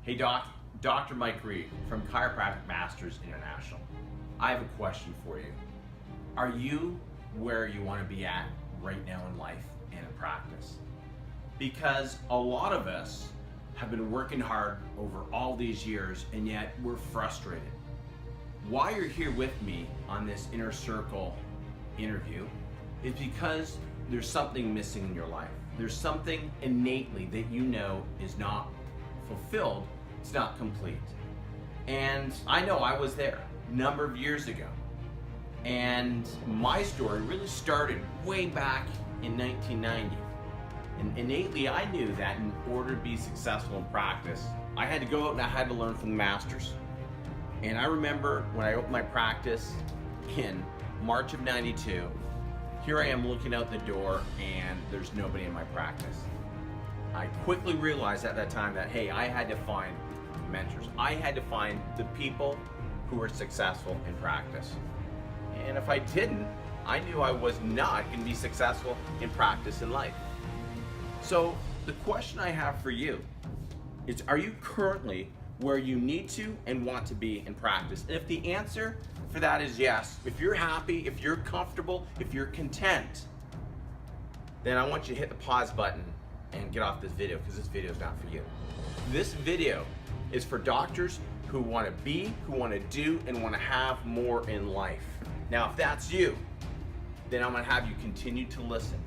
Hey Doc, Dr. Mike Reid from Chiropractic Masters International. I have a question for you. Are you where you want to be at right now in life and in practice? Because a lot of us have been working hard over all these years and yet we're frustrated. Why you're here with me on this Inner Circle interview is because there's something missing in your life. There's something innately that you know is not fulfilled, it's not complete. And I know I was there a number of years ago. And my story really started way back in 1990. And innately I knew that in order to be successful in practice, I had to go out and I had to learn from the masters. And I remember when I opened my practice in March of '92, here I am looking out the door and there's nobody in my practice. I quickly realized at that time that, hey, I had to find mentors. I had to find the people who were successful in practice. And if I didn't, I knew I was not going to be successful in practice in life. So the question I have for you is, are you currently where you need to and want to be in practice? And if the answer for that is yes, if you're happy, if you're comfortable, if you're content, then I want you to hit the pause button and get off this video, because this video is not for you. This video is for doctors who want to be, who want to do, and want to have more in life. Now, if that's you, then I'm going to have you continue to listen,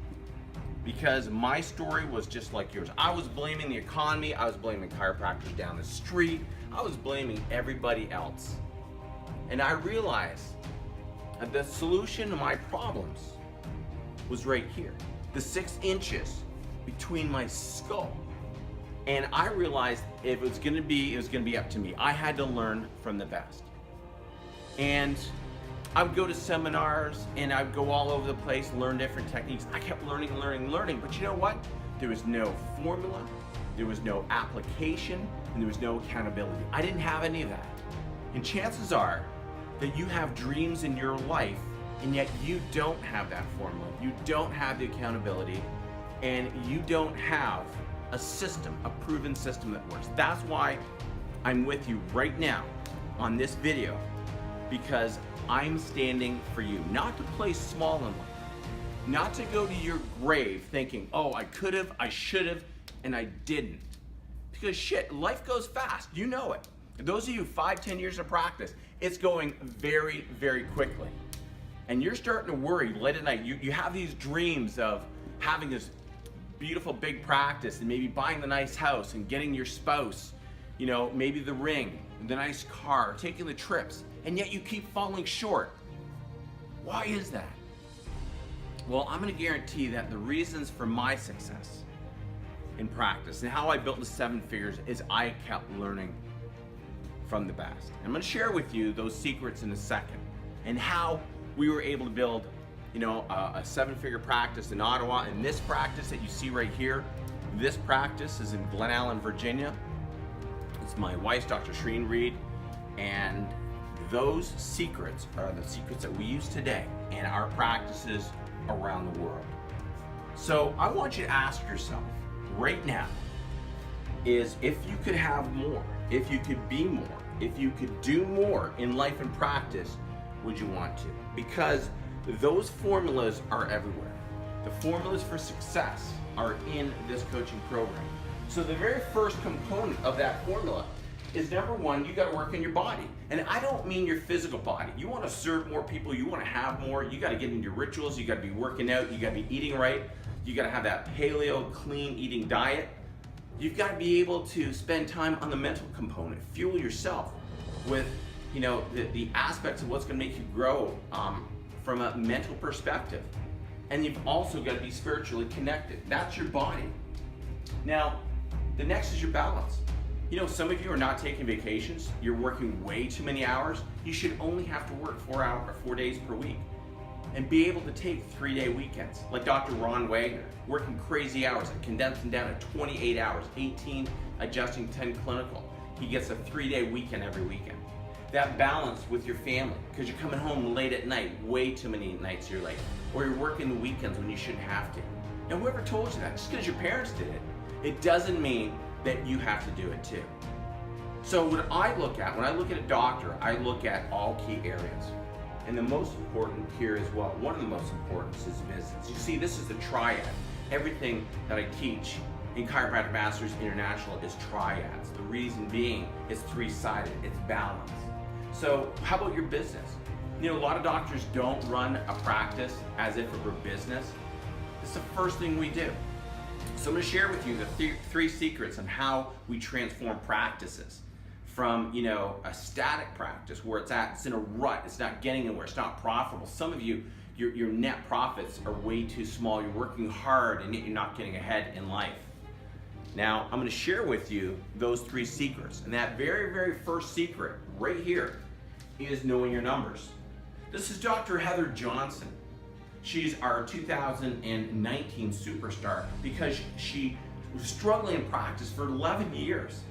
because my story was just like yours. I was blaming the economy, I was blaming chiropractors down the street, I was blaming everybody else. And I realized that the solution to my problems was right here, the 6 inches between my skull. And I realized if it was gonna be up to me. I had to learn from the best. And I would go to seminars and I would go all over the place, learn different techniques. I kept learning, but you know what? There was no formula, there was no application, and there was no accountability. I didn't have any of that. And chances are that you have dreams in your life and yet you don't have that formula, you don't have the accountability, and you don't have a system, a proven system that works. That's why I'm with you right now on this video, because I'm standing for you, not to play small in life, not to go to your grave thinking, oh, I could have, I should have, and I didn't. Because shit, life goes fast, you know it. Those of you 5-10 years of practice, it's going very, very quickly. And you're starting to worry late at night. You have these dreams of having this beautiful big practice and maybe buying the nice house and getting your spouse, you know, maybe the ring, the nice car, taking the trips, and yet you keep falling short. Why is that? Well, I'm gonna guarantee that the reasons for my success in practice and how I built the 7 figures is I kept learning from the best. I'm gonna share with you those secrets in a second and how we were able to build, you know, a 7-figure practice in Ottawa. And this practice that you see right here, this practice is in Glen Allen, Virginia. It's my wife's, Dr. Reid, and those secrets are the secrets that we use today in our practices around the world. So I want you to ask yourself right now is, if you could have more, if you could be more, if you could do more in life and practice, would you want to? Because those formulas are everywhere. The formulas for success are in this coaching program. So the very first component of that formula is, number one, you gotta work on your body. And I don't mean your physical body. You wanna serve more people, you wanna have more, you gotta get into your rituals, you gotta be working out, you gotta be eating right, you gotta have that paleo, clean eating diet. You've gotta be able to spend time on the mental component, fuel yourself with, you know, the aspects of what's gonna make you grow from a mental perspective. And you've also got to be spiritually connected. That's your body. Now, the next is your balance. You know, some of you are not taking vacations. You're working way too many hours. You should only have to work 4 days per week and be able to take 3-day weekends. Like Dr. Ron Wagner, working crazy hours and condensing down to 28 hours, 18 adjusting, 10 clinical. He gets a 3-day weekend every weekend. That balance with your family, because you're coming home late at night, way too many nights you're late, or you're working the weekends when you shouldn't have to. Now, whoever told you that? Just because your parents did it, it doesn't mean that you have to do it too. So when I look at a doctor, I look at all key areas. And the most important here as well, one of the most important is visits. You see, this is the triad. Everything that I teach in Chiropractic Masters International is triads. The reason being, it's three-sided, it's balance. So how about your business? You know, a lot of doctors don't run a practice as if it were business. It's the first thing we do. So I'm going to share with you the three secrets on how we transform practices from, you know, a static practice where it's in a rut, it's not getting anywhere, it's not profitable. Some of you, your net profits are way too small. You're working hard and yet you're not getting ahead in life. Now, I'm going to share with you those three secrets. And that very, very first secret right here is knowing your numbers. This is Dr. Heather Johnson. She's our 2019 superstar because she was struggling in practice for 11 years.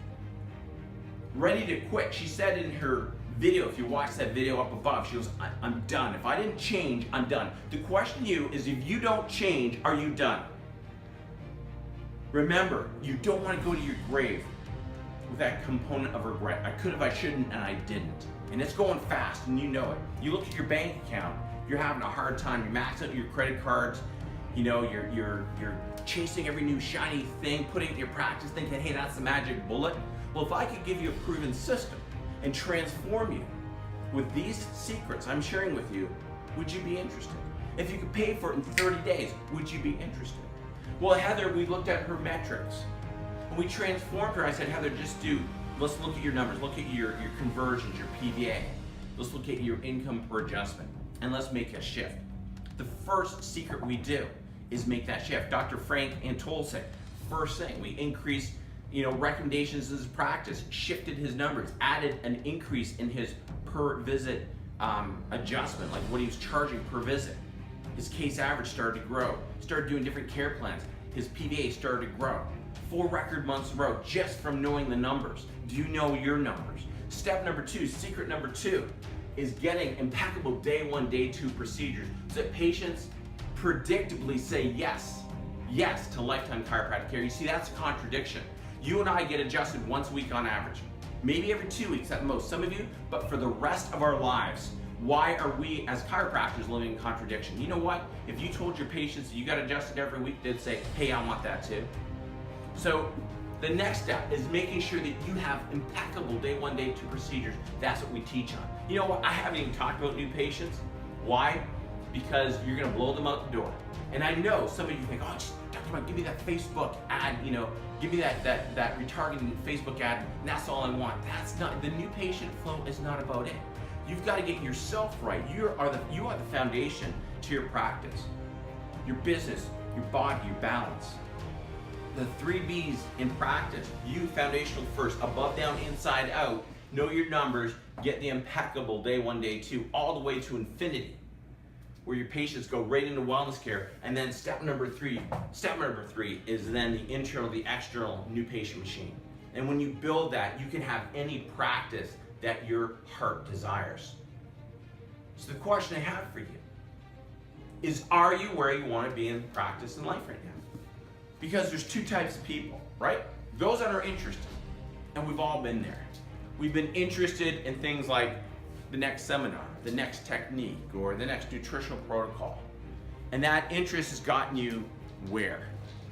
Ready to quit. She said in her video, if you watch that video up above, she goes, I'm done. If I didn't change, I'm done. The question to you is, if you don't change, are you done? Remember, you don't want to go to your grave with that component of regret. I could have, I shouldn't, and I didn't. And it's going fast, and you know it. You look at your bank account, you're having a hard time. You're maxing out your credit cards. You know, you're chasing every new shiny thing, putting it in your practice, thinking, hey, that's the magic bullet. Well, if I could give you a proven system and transform you with these secrets I'm sharing with you, would you be interested? If you could pay for it in 30 days, would you be interested? Well, Heather, we looked at her metrics. And we transformed her. I said, Heather, let's look at your numbers. Look at your conversions, your PVA. Let's look at your income per adjustment. And let's make a shift. The first secret we do is make that shift. Dr. Frank Antolsik, first thing, we increased recommendations in his practice, shifted his numbers, added an increase in his per visit adjustment, like what he was charging per visit. His case average started to grow, started doing different care plans. His PVA started to grow. 4 record months in a row just from knowing the numbers. Do you know your numbers? Step number 2, secret number 2, is getting impeccable day 1, day 2 procedures so that patients predictably say yes to lifetime chiropractic care. You see, that's a contradiction. You and I get adjusted once a week on average, maybe every 2 weeks at most, some of you, but for the rest of our lives, why are we as chiropractors living in contradiction? You know what? If you told your patients that you got adjusted every week, they'd say, hey, I want that too. So the next step is making sure that you have impeccable day 1, day 2 procedures. That's what we teach on. You know what? I haven't even talked about new patients. Why? Because you're gonna blow them out the door. And I know some of you think, oh, just Dr. Mike, give me that Facebook ad, give me that retargeting Facebook ad, and that's all I want. That's not, the new patient flow is not about it. You've got to get yourself right. You are the foundation to your practice, your business, your body, your balance. The 3 B's in practice: you, foundational first, above, down, inside, out. Know your numbers, get the impeccable day 1, day 2, all the way to infinity, where your patients go right into wellness care. And then step number 3 is then the internal, the external new patient machine. And when you build that, you can have any practice that your heart desires. So the question I have for you is, are you where you want to be in practice and life right now? Because there's 2 types of people, right? Those that are interested, and we've all been there. We've been interested in things like the next seminar, the next technique, or the next nutritional protocol. And that interest has gotten you where?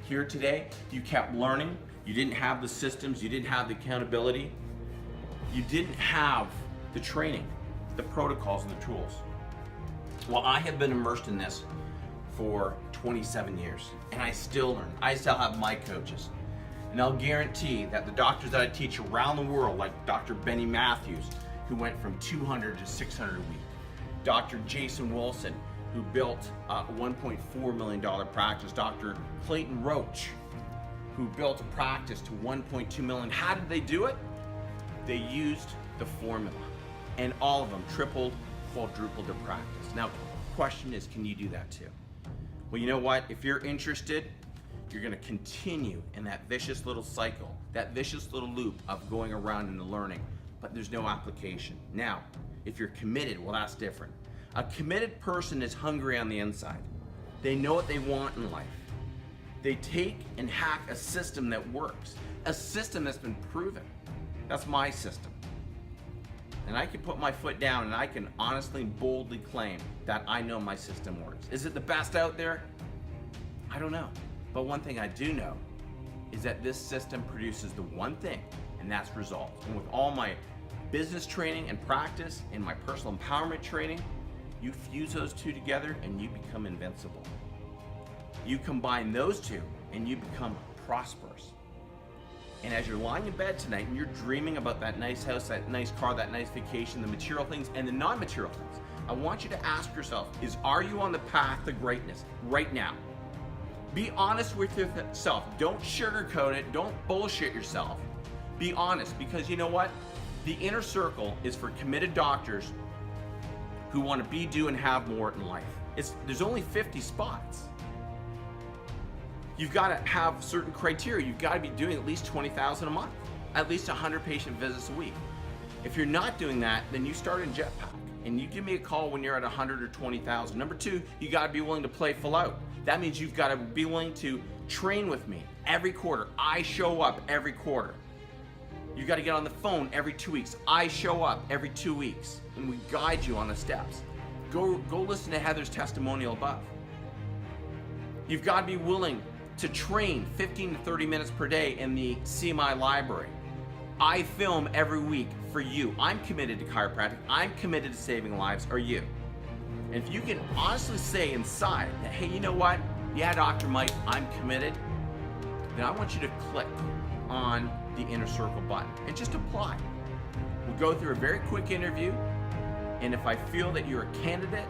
Here today, you kept learning, you didn't have the systems, you didn't have the accountability, you didn't have the training, the protocols, and the tools. Well, I have been immersed in this for 27 years, and I still learn. I still have my coaches. And I'll guarantee that the doctors that I teach around the world, like Dr. Benny Matthews, who went from 200 to 600 a week, Dr. Jason Wilson, who built a $1.4 million practice, Dr. Clayton Roach, who built a practice to $1.2 million. How did they do it? They used the formula, and all of them tripled, quadrupled their practice. Now, the question is, can you do that too? Well, you know what? If you're interested, you're gonna continue in that vicious little cycle, that vicious little loop of going around and learning, but there's no application. Now, if you're committed, well, that's different. A committed person is hungry on the inside. They know what they want in life. They take and hack a system that works, a system that's been proven. That's my system. And I can put my foot down and I can honestly, boldly claim that I know my system works. Is it the best out there? I don't know. But one thing I do know is that this system produces the one thing, and that's results. And with all my business training and practice and my personal empowerment training, you fuse those two together and you become invincible. You combine those two and you become prosperous. And as you're lying in bed tonight and you're dreaming about that nice house, that nice car, that nice vacation, the material things and the non-material things, I want you to ask yourself, are you on the path to greatness right now? Be honest with yourself. Don't sugarcoat it. Don't bullshit yourself. Be honest, because you know what? The inner circle is for committed doctors who want to be, do, and have more in life. There's only 50 spots. You've got to have certain criteria. You've got to be doing at least 20,000 a month, at least 100 patient visits a week. If you're not doing that, then you start in Jetpack and you give me a call when you're at 100 or 20,000. Number two, you got to be willing to play full out. That means you've got to be willing to train with me every quarter. I show up every quarter. You got to get on the phone every 2 weeks. I show up every 2 weeks and we guide you on the steps. Go listen to Heather's testimonial above. You've got to be willing to train 15 to 30 minutes per day in the CMI library. I film every week for you. I'm committed to chiropractic. I'm committed to saving lives. Are you? And if you can honestly say inside that, hey, you know what? Yeah, Dr. Mike, I'm committed. Then I want you to click on the inner circle button and just apply. We'll go through a very quick interview. And if I feel that you're a candidate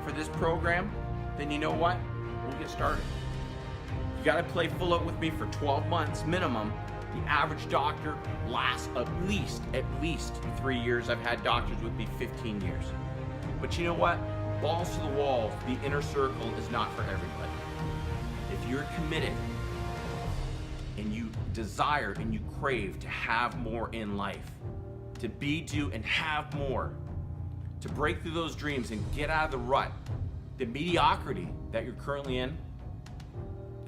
for this program, then you know what? We'll get started. You got to play full out with me for 12 months minimum. The average doctor lasts at least 3 years. I've had doctors with me 15 years. But you know what? Balls to the walls, the inner circle is not for everybody. If you're committed and you desire and you crave to have more in life, to be, do, and have more, to break through those dreams and get out of the rut, the mediocrity that you're currently in,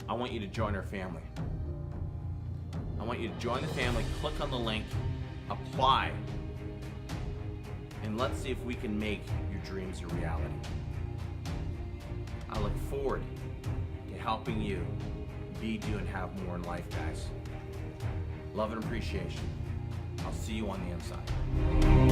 I want you to join our family. I want you to join the family, click on the link, apply, and let's see if we can make your dreams a reality. I look forward to helping you be, do, and have more in life, guys. Love and appreciation. I'll see you on the inside.